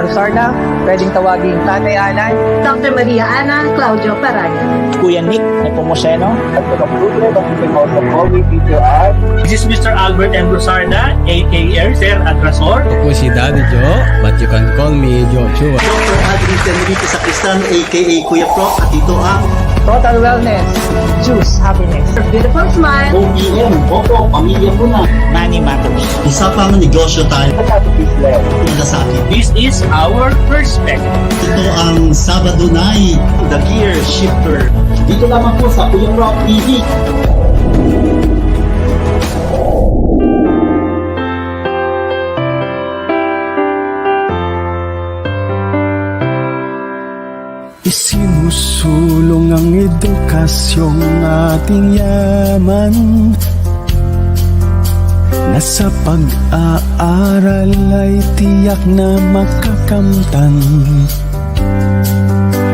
Adrasor na, pwedeng tawagin Tatay Alan. Dr. Maria Ana Claudio Paraga. Kuya Nick Nepomuceno. At the computer of the House of Holy Teacher Art. This is Mr. Albert M. Rosarda, aka Sir Adrasor. Ako si Daddy Joe, but you can call me Joe Chua. Dr. Adrian sa Kristan, aka Kuya Prof. At ito ang Total Wellness, Choose Happiness. Beautiful smile. OEM, Opo, pamilya po na. Manny Matos. isa pang negosyo tayo At business. para sa akin. This is our perspective. Ito ang Sabado Night, The Gear Shifter. Dito lamang po sa Kuya Prof TV. Isinusulong ang edukasyong ating yaman na sa pag-aaral ay tiyak na makakamtan.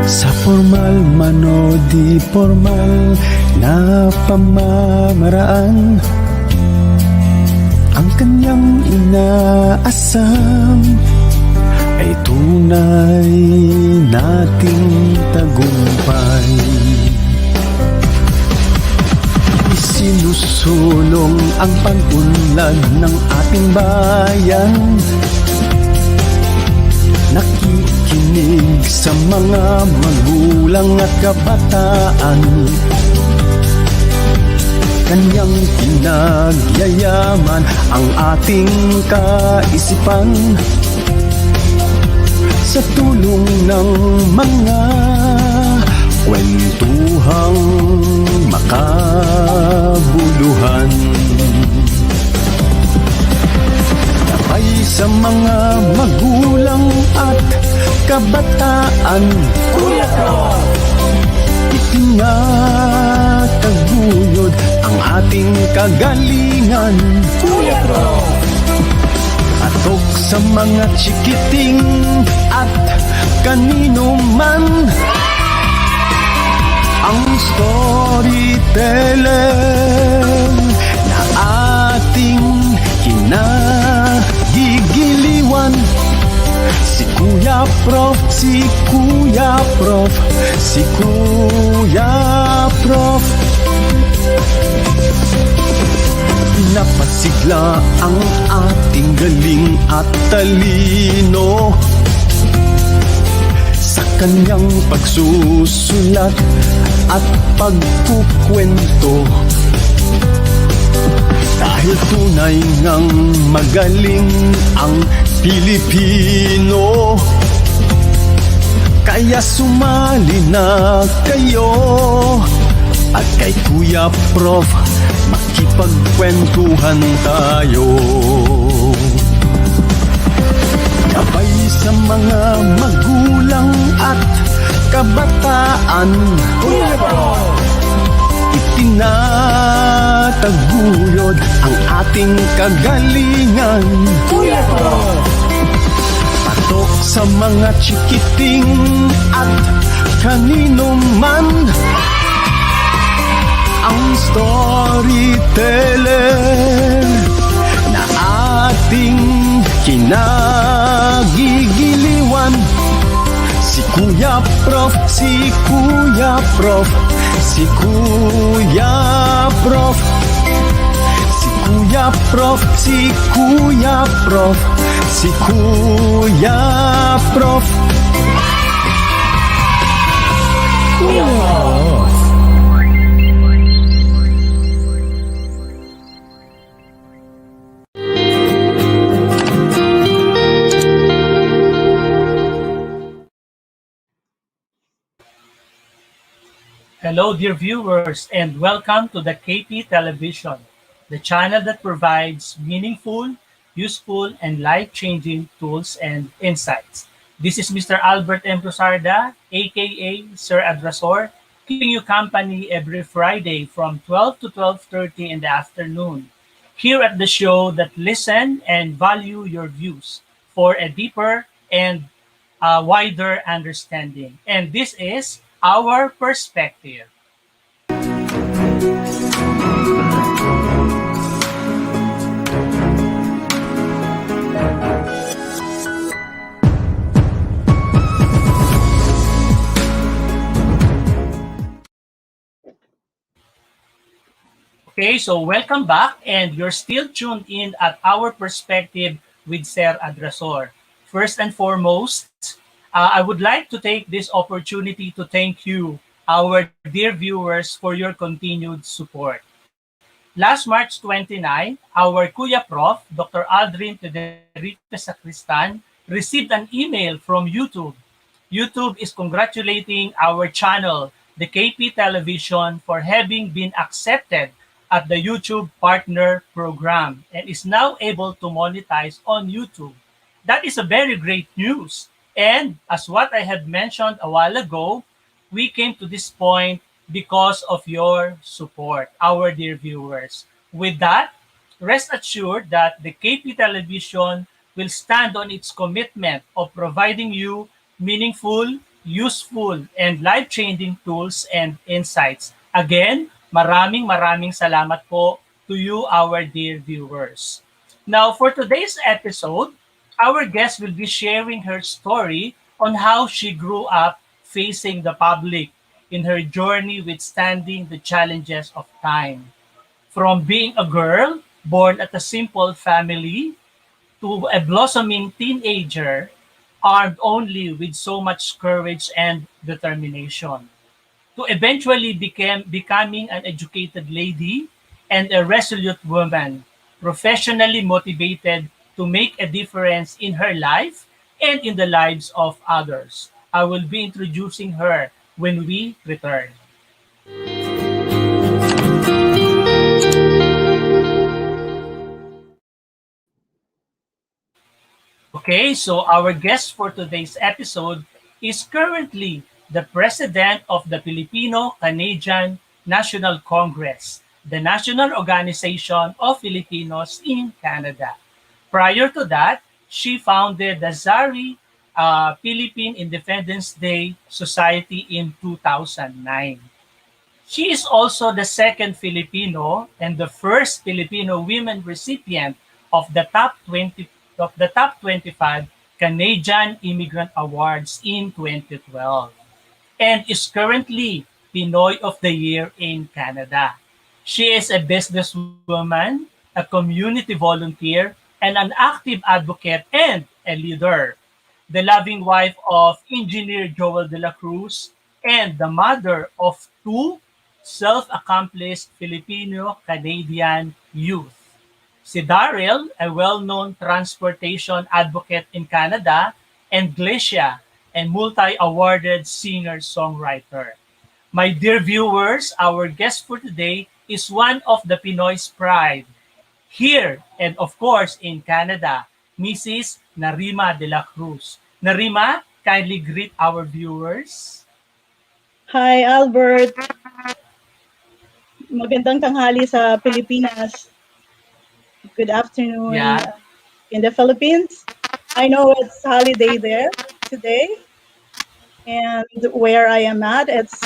Sa formal man o di formal na pamamaraan, ang kanyang inaasam ay tunay nating tagumpay. Isinusulong ang pag-unlad ng ating bayan, nakikinig sa mga magulang at kabataan. Kanyang pinagyayaman ang ating kaisipan sa tulong ng mga kwentuhang makabuluhan. Gabay sa mga magulang at kabataan, Kuya Prof! Itinataguyod ang ating kagalingan, Kuya Prof! Patok sa mga chikiting at kanino man, ang storyteller na ating kinagigiliwan. Si Kuya Prof, si Kuya Prof, si Kuya Prof. Napasigla ang ating galing at talino sa kanyang pagsusulat at pagkukwento. Dahil tunay ngang magaling ang Pilipino, kaya sumali na kayo at kay Kuya Prof makipagkwentuhan tayo. Gabay sa mga magulang at kabataan, Kuya Prof! Itinataguyod ang ating kagalingan, Kuya Prof! Patok sa mga chikiting at kanino man, ang storyteller na ating kinagigiliwan. Si Kuya Prof, si Kuya Prof, si Kuya Prof, si Kuya Prof, si Kuya Prof, si Kuya Prof. Kuya Prof. Hello, dear viewers, and welcome to the KP Television, the channel that provides meaningful, useful, and life-changing tools and insights. This is Mr. Albert M. Rosarda, aka Sir Adrasor, keeping you company every Friday from 12 to 12:30 in the afternoon, here at the show that listen and value your views for a deeper and wider understanding. And this is our perspective. Okay, so welcome back, and you're still tuned in at Our Perspective with Sir Adrasor. First and foremost, I would like to take this opportunity to thank you, our dear viewers, for your continued support. Last March 29, our Kuya Prof, Dr. Aldrin Tederico Sacristan, received an email from YouTube. YouTube is congratulating our channel, the KP Television, for having been accepted at the YouTube Partner Program and is now able to monetize on YouTube. That is a very great news. And as what I had mentioned a while ago, we came to this point because of your support, our dear viewers. With that, rest assured that the KP Television will stand on its commitment of providing you meaningful, useful, and life-changing tools and insights. Again, maraming salamat po to you, our dear viewers. Now, for today's episode, our guest will be sharing her story on how she grew up facing the public in her journey withstanding the challenges of time. From being a girl born at a simple family to a blossoming teenager armed only with so much courage and determination, to eventually becoming an educated lady and a resolute woman, professionally motivated to make a difference in her life and in the lives of others. I will be introducing her when we return. Okay, so our guest for today's episode is currently the president of the Filipino Canadian National Congress, the national organization of Filipinos in Canada. Prior to that, she founded the ZARI Philippine Independence Day Society in 2009. She is also the second Filipino and the first Filipino women recipient of the top 25 Canadian Immigrant Awards in 2012 and is currently Pinoy of the Year in Canada. She is a businesswoman, a community volunteer, and an active advocate and a leader. The loving wife of Engineer Joel Dela Cruz and the mother of two self-accomplished Filipino-Canadian youth. Si Daryl, a well-known transportation advocate in Canada, and Glecia, a multi-awarded singer-songwriter. My dear viewers, our guest for today is one of the Pinoy's pride here and of course in Canada, Mrs. Narima Dela Cruz. Narima, kindly greet our viewers. Hi, Albert. Magandang tanghali sa Pilipinas. Good afternoon Yeah. in the Philippines. I know it's holiday there today. And where I am at, it's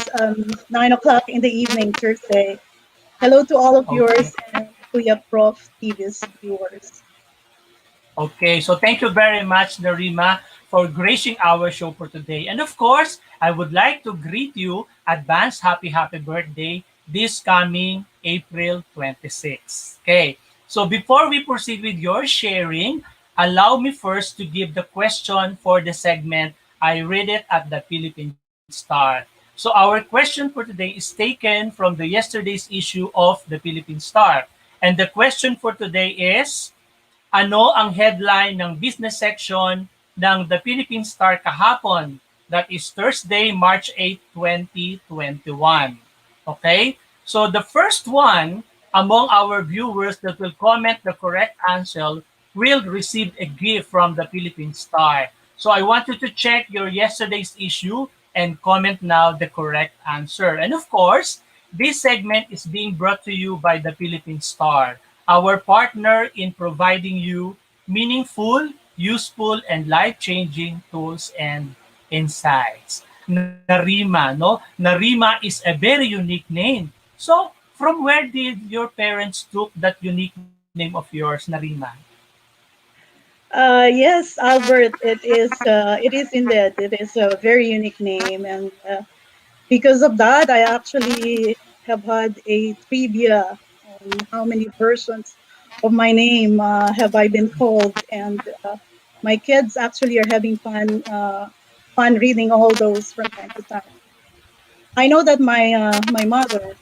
9 o'clock in the evening, Thursday. Hello to all of Okay. yours and Kuya Prof TV's viewers. Okay, so thank you very much, Narima, for gracing our show for today. And of course, I would like to greet you advance happy birthday this coming April 26. Okay, so before we proceed with your sharing, allow me first to give the question for the segment. I read it at the Philippine Star. So our question for today is taken from the yesterday's issue of the Philippine Star. And the question for today is, ano ang headline ng business section ng The Philippine Star kahapon? That is Thursday, March 8, 2021. Okay? So the first one among our viewers that will comment the correct answer will receive a gift from The Philippine Star. So I want you to check your yesterday's issue and comment now the correct answer. And of course, this segment is being brought to you by The Philippine Star, our partner in providing you meaningful, useful, and life-changing tools and insights. Narima, no? Narima is a very unique name. So, from where did your parents took that unique name of yours, Narima? Yes, Albert, it is indeed. It is a very unique name. And because of that, I actually have had a trivia how many versions of my name have I been called, and my kids actually are having fun reading all those from time to time. I know that my mother,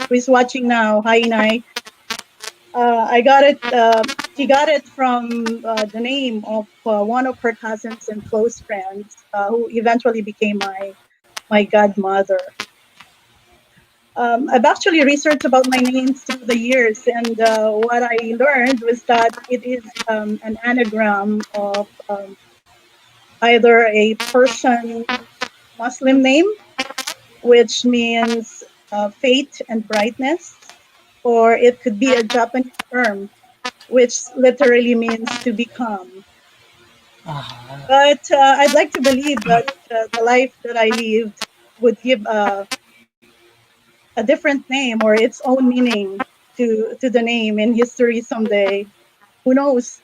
who is watching now, hi Inay, I got it. She got it from the name of one of her cousins and close friends, who eventually became my godmother. I've actually researched about my names through the years, and what I learned was that it is an anagram of either a Persian Muslim name, which means faith and brightness, or it could be a Japanese term, which literally means to become. Ah, But I'd like to believe that the life that I lived would give a different name or its own meaning to the name in history someday. Who knows?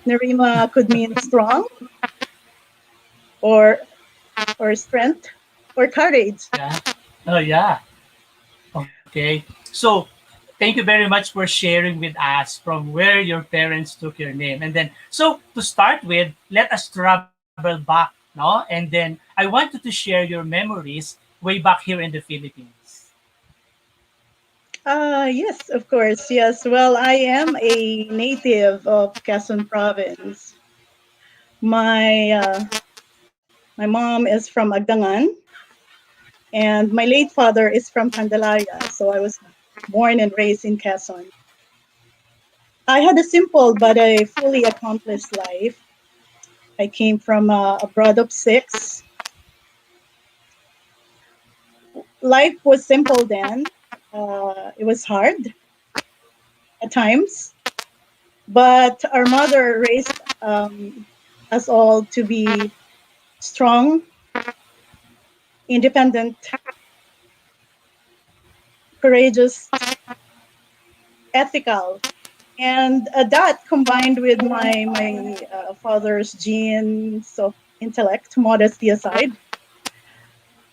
Narima could mean strong or strength or courage. yeah. Oh, yeah. Okay. So, thank you very much for sharing with us from where your parents took your name. And then, so to start with, let us travel back, no? And then I want you to share your memories way back here in the Philippines. Yes, of course. Yes. Well, I am a native of Quezon Province. My mom is from Agdangan, and my late father is from Candelaria. So I was born and raised in Quezon. I had a simple but a fully accomplished life. I came from a brood of six. Life was simple then. It was hard at times, but our mother raised us all to be strong, independent, courageous, ethical, and that combined with my father's genes of intellect, modesty aside,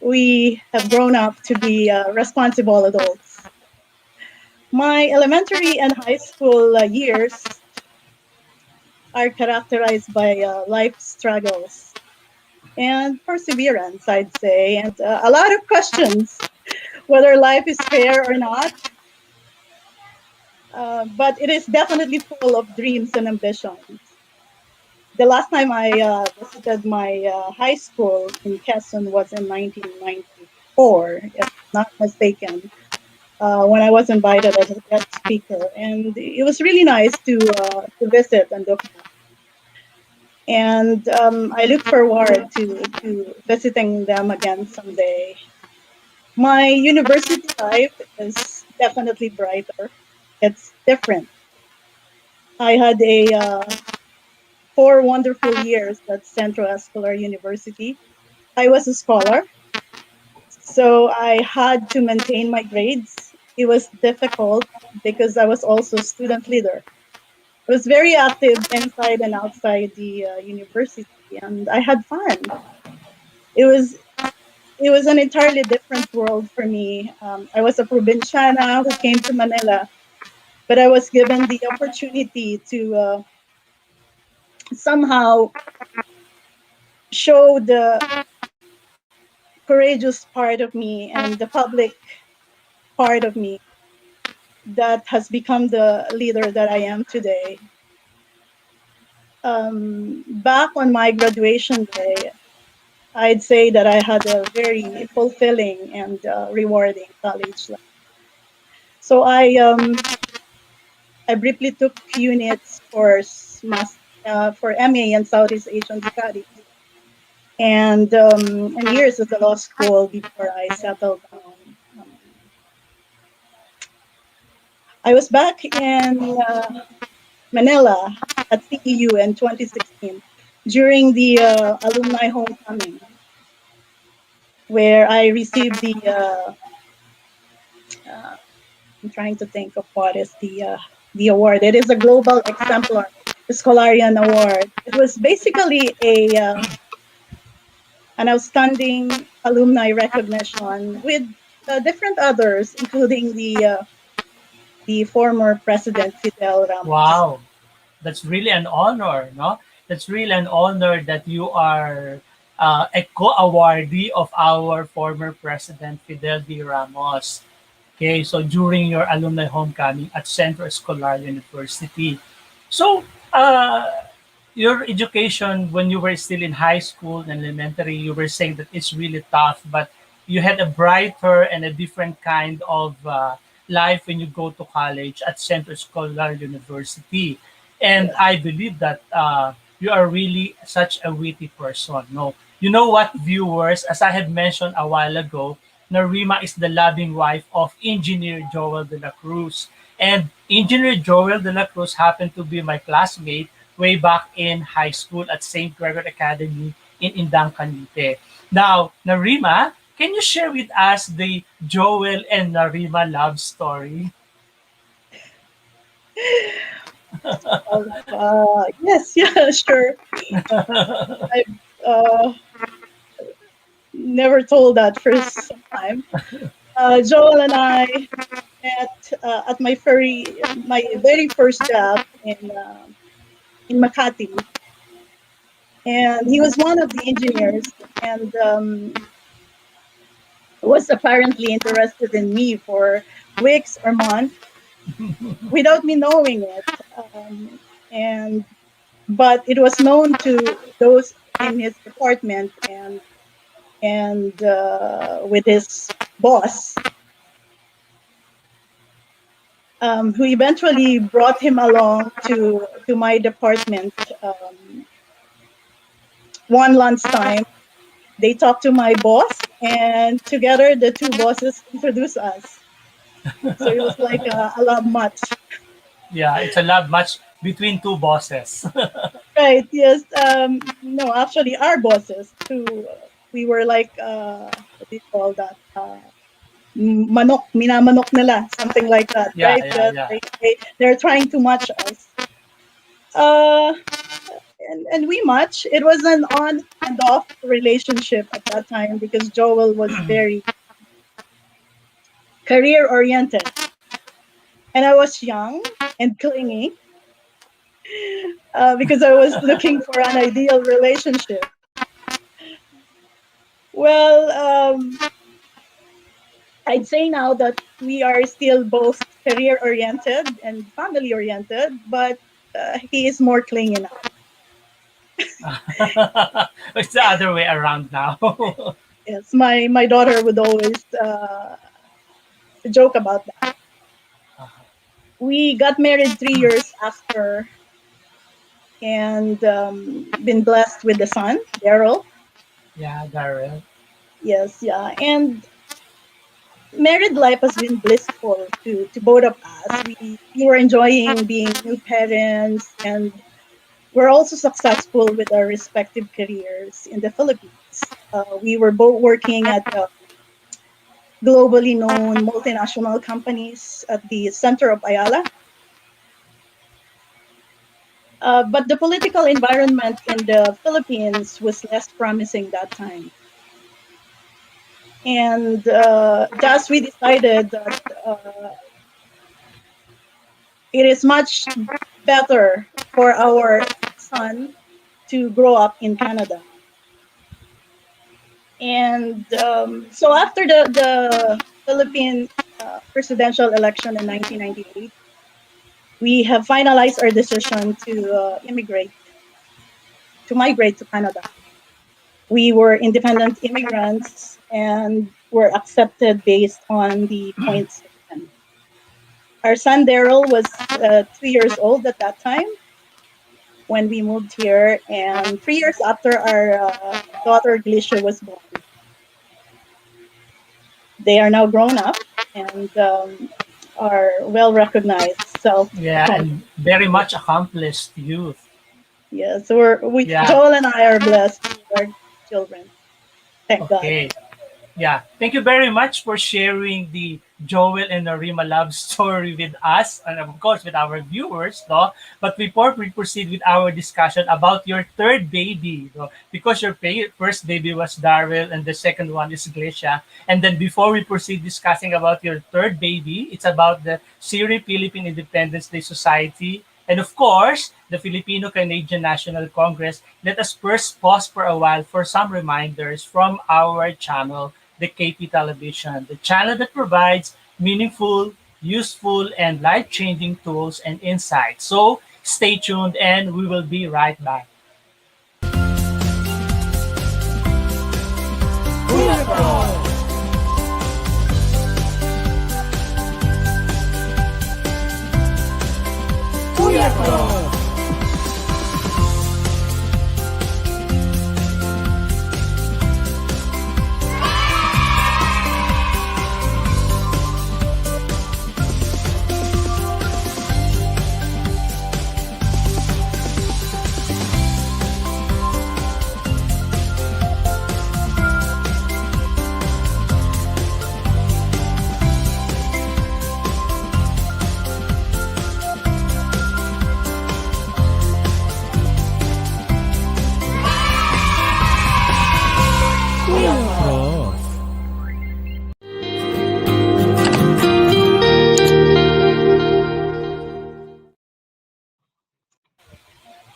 we have grown up to be responsible adults. My elementary and high school years are characterized by life struggles and perseverance, I'd say, and a lot of questions whether life is fair or not. But it is definitely full of dreams and ambitions. The last time I visited my high school in Quezon was in 1994, if not mistaken, when I was invited as a guest speaker, and it was really nice to visit and look back. And I look forward to visiting them again someday. My university life is definitely brighter. It's different. I had a 4 wonderful years at Central Escolar University. I was a scholar, so I had to maintain my grades. It was difficult because I was also student leader. I was very active inside and outside the university, and I had fun. It was it was an entirely different world for me. I was a provinciana who came to Manila, but I was given the opportunity to somehow show the courageous part of me and the public part of me that has become the leader that I am today. Back on my graduation day, I'd say that I had a very fulfilling and rewarding college life. So I briefly took units for MA in Southeast Asian Studies and years at the law school before I settled down. I was back in Manila at CEU in 2016 during the alumni homecoming, where I received uh, I'm trying to think of what is the award. It is a Global Exemplar Scholarian Award. It was basically an outstanding alumni recognition with different others, including the the former President Fidel Ramos. Wow, that's really an honor, no? That's really an honor that you are a co-awardee of our former President Fidel D. Ramos. Okay, so during your alumni homecoming at Centro Escolar University. So, your education when you were still in high school and elementary, you were saying that it's really tough, but you had a brighter and a different kind of life when you go to college at Centro Escolar University. And Yes. I believe that you are really such a witty person. No, you know what, viewers, as I had mentioned a while ago, Narima is the loving wife of Engineer Joel de la Cruz. And Engineer Joel de la Cruz happened to be my classmate way back in high school at St. Gregor Academy in Indang, Cavite. Now, Narima, can you share with us the Joel and Narima love story? Yes, yeah, sure. I uh, never told that for some time. Joel and I met at my very first job in Makati, and he was one of the engineers, and was apparently interested in me for weeks or months without me knowing it. And but it was known to those in his department and with his boss, who eventually brought him along to my department one lunchtime. They talked to my boss, and together the two bosses introduced us. So it was like a love match. Yeah, it's a love match between two bosses. Right, yes. No, actually, our bosses, who we were like, what do you call that? Manok, minamanok nila, something like that, Yeah, right? yeah, yeah. They're trying to match us. Uh, and we match. It was an on and off relationship at that time because Joel was very career oriented, and I was young and clingy because I was looking for an ideal relationship. Well, I'd say now that we are still both career oriented and family oriented, but he is more clingy now. It's the other way around now. Yes, my daughter would always joke about that. We got married 3 years after, and been blessed with the son, Daryl. Yeah, Daryl. Yes, yeah, and married life has been blissful to both of us. We were enjoying being new parents, and we're also successful with our respective careers in the Philippines. We were both working at globally known multinational companies at the center of Ayala. But the political environment in the Philippines was less promising that time. And thus we decided that it is much better for our son to grow up in Canada. And so after the Philippine presidential election in 1998, we have finalized our decision to migrate to Canada. We were independent immigrants and were accepted based on the point system. Our son Daryl was 2 years old at that time when we moved here, and 3 years after our daughter Glisha was born. They are now grown up and are well recognized, Yeah, self-accomplished. and very much accomplished youth. Yeah, so Yeah. Joel and I are blessed with our children. Thank God. Okay. Yeah. Thank you very much for sharing the Joel and Narima love story with us and of course with our viewers, no? But before we proceed with our discussion about your third baby, no? Because your first baby was Daryl and the second one is Glecia. And then before we proceed discussing about your third baby, it's about the Siri Philippine Independence Day Society and of course, the Filipino Canadian National Congress. Let us first pause for a while for some reminders from our channel, the KP Television, the channel that provides meaningful, useful, and life-changing tools and insights. So stay tuned and we will be right back.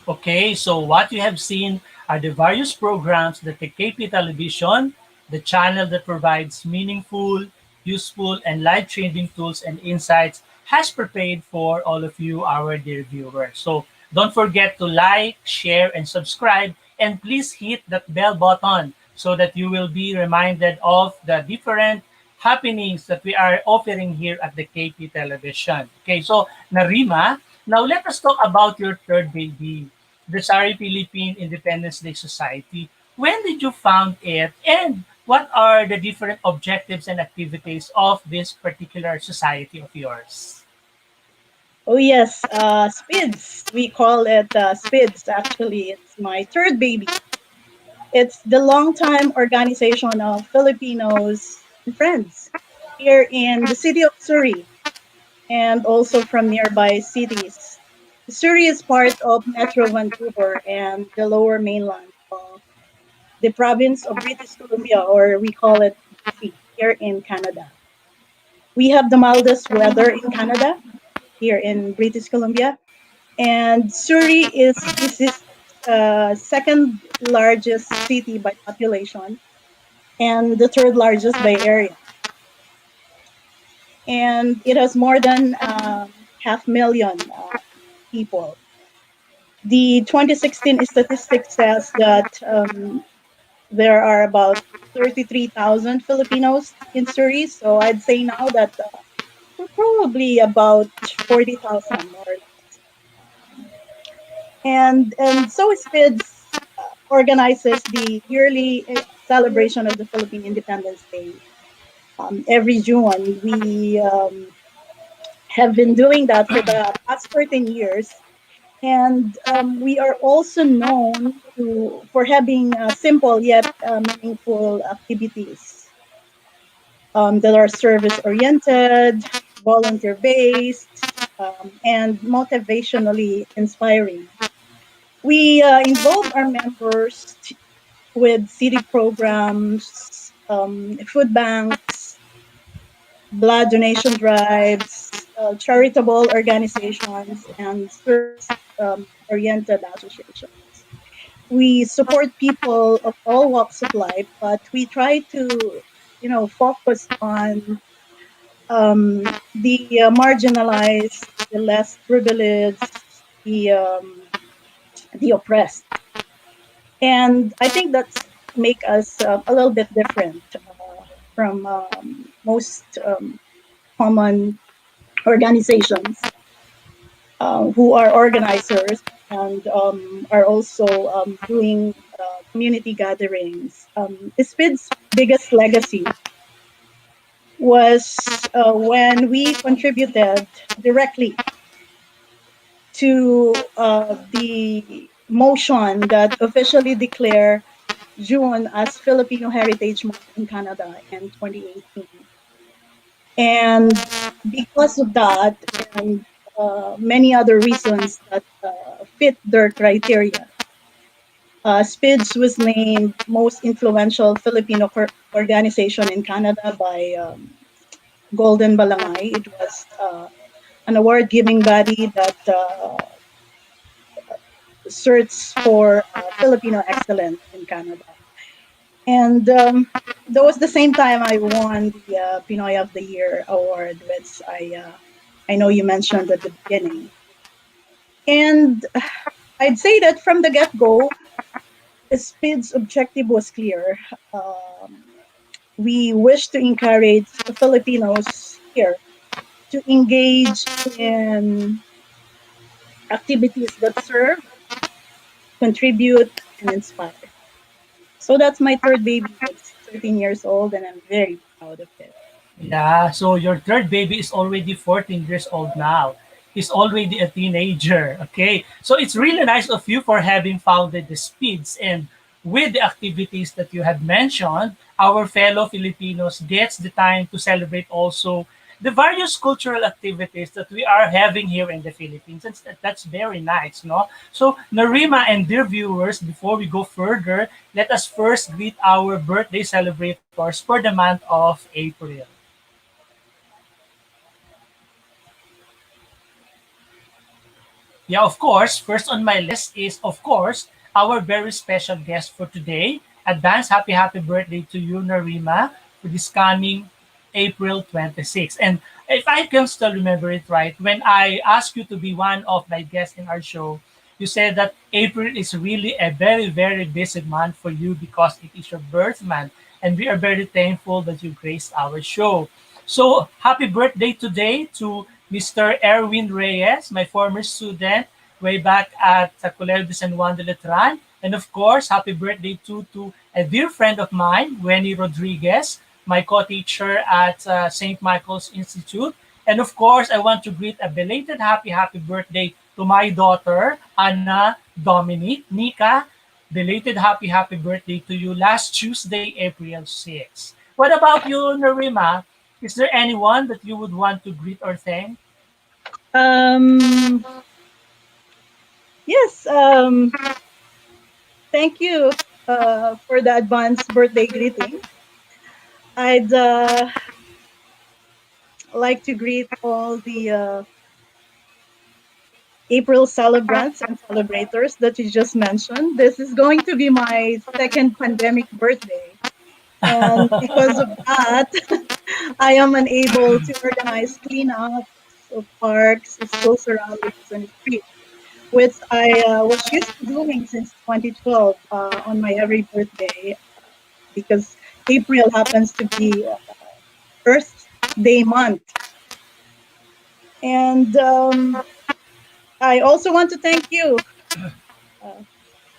Okay, so what you have seen are the various programs that the KP Television, the channel that provides meaningful, useful, and life-changing tools and insights, has prepared for all of you, our dear viewers. So don't forget to like, share, and subscribe, and please hit that bell button so that you will be reminded of the different happenings that we are offering here at the KP Television. Okay, so Narima, now let us talk about your third baby, the Sari Philippine Independence Day Society. When did you found it, and what are the different objectives and activities of this particular society of yours? Oh yes, SPIDS. We call it SPIDS. Actually, it's my third baby. It's the longtime organization of Filipinos and friends here in the city of Surrey and also from nearby cities. Surrey is part of Metro Vancouver and the lower mainland of the province of British Columbia, or we call it BC, here in Canada. We have the mildest weather in Canada, here in British Columbia. And Surrey is BC's second largest city by population and the third largest by area. And it has more than half million people. The 2016 statistics says that there are about 33,000 Filipinos in Surrey. So I'd say now that we're probably about 40,000 more. And so SPIDS organizes the yearly celebration of the Philippine Independence Day. Every June, we have been doing that for the past 14 years. And we are also known for having simple yet meaningful activities that are service-oriented, volunteer-based, and motivationally inspiring. We involve our members with city programs, food banks, blood donation drives, charitable organizations, and service-oriented associations. We support people of all walks of life, but we try to, focus on the marginalized, the less privileged, the oppressed. And I think that's make us a little bit different from most common organizations who are organizers and are also doing community gatherings. SPID's biggest legacy was when we contributed directly to the motion that officially declared June as Filipino Heritage Month in Canada in 2018. And because of that, and many other reasons that fit their criteria, SPIDS was named most influential Filipino organization in Canada by Golden Balangay. It was an award-giving body that searches for Filipino excellence in Canada. And that was the same time I won the Pinoy of the Year award, which I know you mentioned at the beginning. And I'd say that from the get-go, SPID's objective was clear. We wish to encourage Filipinos here to engage in activities that serve, contribute, and inspire. So that's my third baby. It's 13 years old, and I'm very proud of it. Yeah, so your third baby is already 14 years old now. He's already a teenager. Okay, so it's really nice of you for having founded the Speeds, and with the activities that you had mentioned, our fellow Filipinos gets the time to celebrate also the various cultural activities that we are having here in the Philippines. And that's very nice, no? So, Narima and dear viewers, before we go further, let us first greet our birthday celebrators for the month of April. Yeah, of course. First on my list is, of course, our very special guest for today. Advance happy birthday to you, Narima, for this coming April 26th. And if I can still remember it right, when I asked you to be one of my guests in our show, you said that April is really a very, very busy month for you because it is your birth month. And we are very thankful that you graced our show. So, happy birthday today to Mr. Erwin Reyes, my former student, way back at Colegio de San Juan de Letran. And of course, happy birthday to a dear friend of mine, Wendy Rodriguez, my co-teacher at St. Michael's Institute. And of course, I want to greet a belated happy birthday to my daughter, Anna Dominic. Nika, belated happy birthday to you last Tuesday, April 6th. What about you, Narima? Is there anyone that you would want to greet or thank? Um, yes, thank you for the advance birthday greeting. I'd like to greet all the April celebrants and celebrators that you just mentioned. This is going to be my second pandemic birthday. And because of that, I am unable to organize cleanups of parks, school surroundings, and streets, which I was used to doing since 2012 on my every birthday because April happens to be Earth Day month. And I also want to thank you, uh,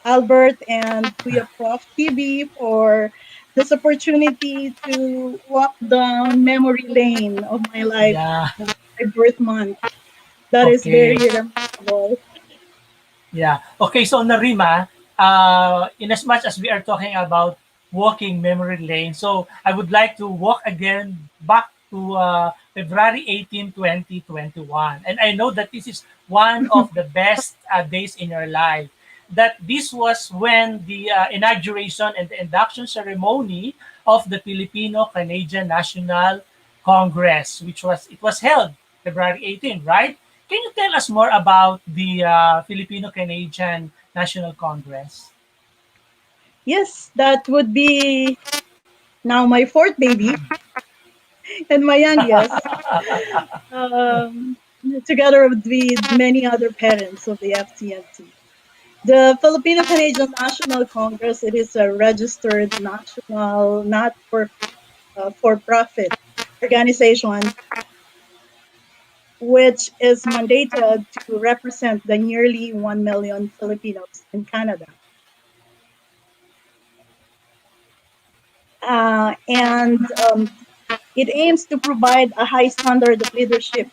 Albert and Kuya Prof TV, for this opportunity to walk down memory lane of my life, Yeah, my birth month. That is okay. very remarkable. Yeah. Okay, so Narima, in as much as we are talking about walking memory lane, so I would like to walk again back to February 18, 2021. And I know that this is one of the best days in your life. That this was when the inauguration and the induction ceremony of the Filipino Canadian National Congress, which was it was held February 18, right? Can you tell us more about the Filipino Canadian National Congress? Yes, that would be now my fourth baby and my youngest, um, together with many other parents of the FCNC. The Filipino Canadian National Congress, it is a registered national, not for profit organization, which is mandated to represent the nearly 1 million Filipinos in Canada. And it aims to provide a high standard of leadership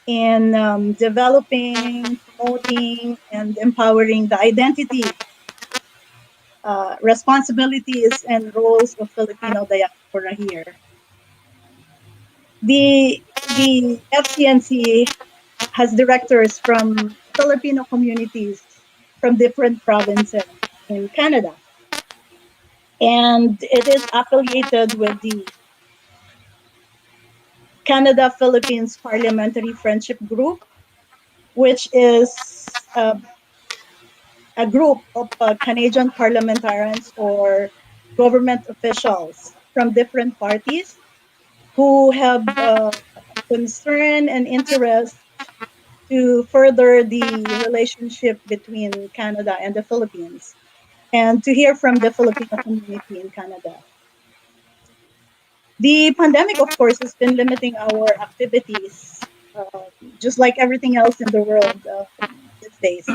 in developing, promoting, and empowering the identity, responsibilities, and roles of Filipino diaspora here. The FCNC has directors from Filipino communities from different provinces in Canada, and it is affiliated with the Canada Philippines Parliamentary Friendship Group, which is a group of Canadian parliamentarians or government officials from different parties who have concern and interest to further the relationship between Canada and the Philippines and to hear from the Filipino community in Canada. The pandemic, of course, has been limiting our activities, just like everything else in the world these days.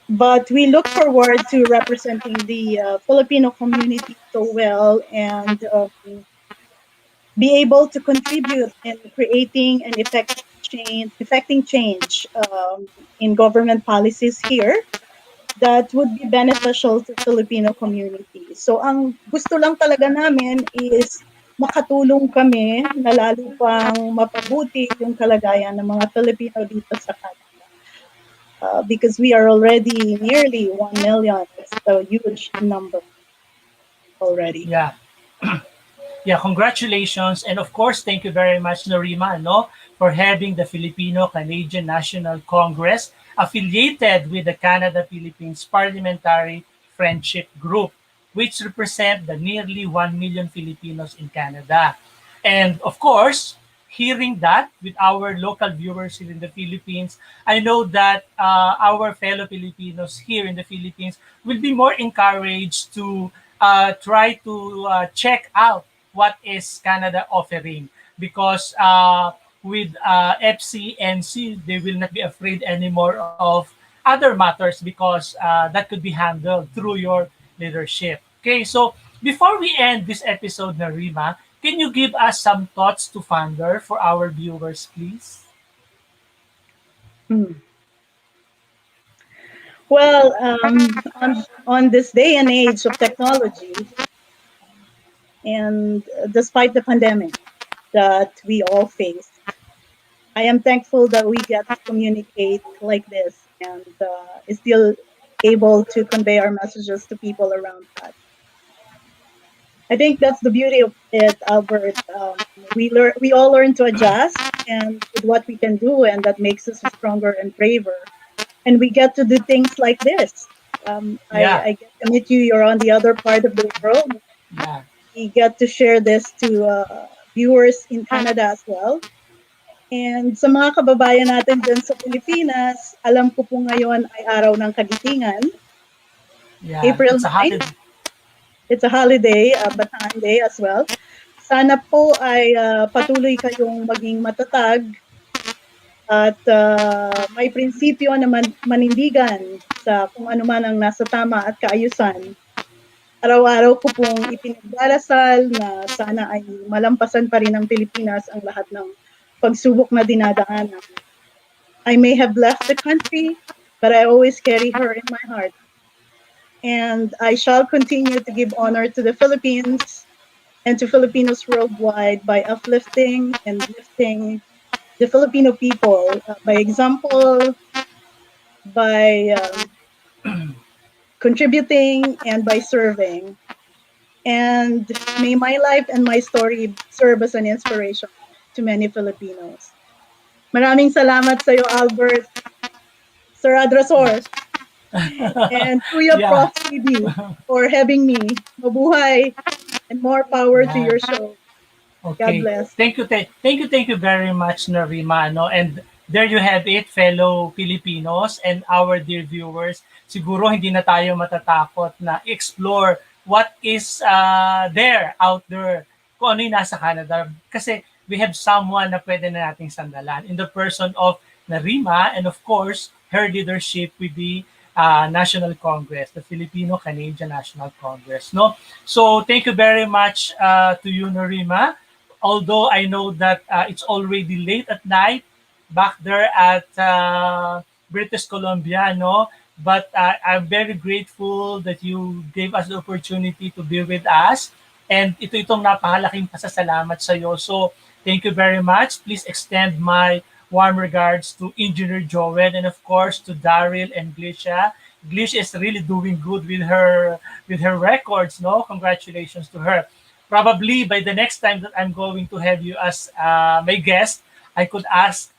But we look forward to representing the Filipino community so well and be able to contribute in creating and effecting change in government policies here that would be beneficial to Filipino community. So ang gusto lang talaga namin is makatulong kami na lalo pang mapabuti yung kalagayan ng mga Filipino dito sa Canada. Because we are already nearly 1 million. It's a huge number already. Yeah. Yeah, congratulations. And of course, thank you very much, Narima, no, for having the Filipino-Canadian National Congress affiliated with the Canada-Philippines Parliamentary Friendship Group, which represent the nearly 1 million Filipinos in Canada. And of course, hearing that with our local viewers here in the Philippines, I know that our fellow Filipinos here in the Philippines will be more encouraged to try to check out what is Canada offering, because with FCNC, they will not be afraid anymore of other matters, because that could be handled through your leadership. Okay, so before we end this episode, Narima, can you give us some thoughts to founder for our viewers, please? Well, on this day and age of technology, and despite the pandemic that we all face, I am thankful that we get to communicate like this and is still able to convey our messages to people around us. I think that's the beauty of it, Albert. We all learn to adjust and with what we can do, and that makes us stronger and braver. And we get to do things like this. I get to meet you. You're on the other part of the world. Yeah. We get to share this to viewers in Canada as well. And sa mga kababayan natin dyan sa Pilipinas, alam ko po ngayon ay araw ng kagitingan. Yeah, April it's a 9. holiday. It's a holiday, Bataan Day as well. Sana po ay patuloy kayong maging matatag at may prinsipyo na manindigan sa kung ano man ang nasa tama at kaayusan. Araw-araw ko pong ipinagdarasal na sana ay malampasan pa rin ng Pilipinas ang lahat ng pagsubok na dinadaanan. I may have left the country, but I always carry her in my heart. And I shall continue to give honor to the Philippines and to Filipinos worldwide by uplifting and lifting the Filipino people by example, by contributing, and by serving. And may my life and my story serve as an inspiration to many Filipinos. Maraming salamat sa iyo, Albert, Sir Adrasor, and Kuya Prof. CD for having me. Mabuhay and more power to your show. Okay. God bless. Thank you very much, Narima. No? And there you have it, fellow Filipinos and our dear viewers. Siguro hindi na tayo matatakot na explore what is there out there, kung ano yung nasa Canada. Kasi we have someone na pwede na nating sandalan in the person of Narima, and of course, her leadership with the National Congress, the Filipino-Canadian National Congress. No, so thank you very much to you, Narima. Although I know that it's already late at night back there at British Columbia, no. But I'm very grateful that you gave us the opportunity to be with us And itong napakalaking pasasalamat sa iyo. So, thank you very much. Please extend my warm regards to Engineer Joel and of course to Daryl and Glisha. Glisha is really doing good with her records, no? Congratulations to her. Probably by the next time that I'm going to have you as my guest, I could ask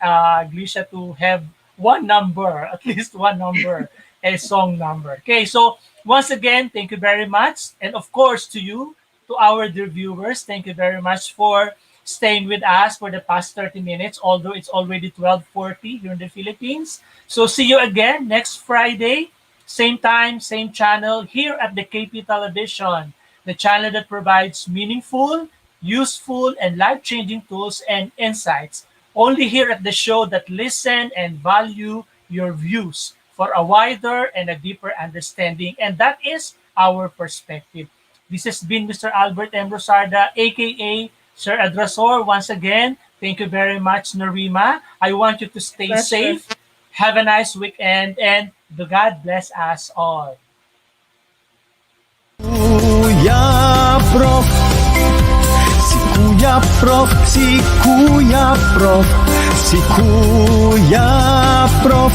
Glisha to have one number, at least one number, a song number. Okay, so once again, thank you very much. And of course to you, to our dear viewers, thank you very much for staying with us for the past 30 minutes, although it's already 12:40 here in the Philippines. So see you again next Friday, same time, same channel, here at the KP Television, the channel that provides meaningful, useful, and life-changing tools and insights. Only here at the show that listen and value your views for a wider and a deeper understanding. And that is our perspective. This has been Mr. Albert M. Rosarda, aka Sir Adrasor. Once again, thank you very much, Narima. I want you to stay safe. Have a nice weekend, and the God bless us all. Kuya Prof, si Kuya Prof, si Kuya Prof, si Kuya Prof.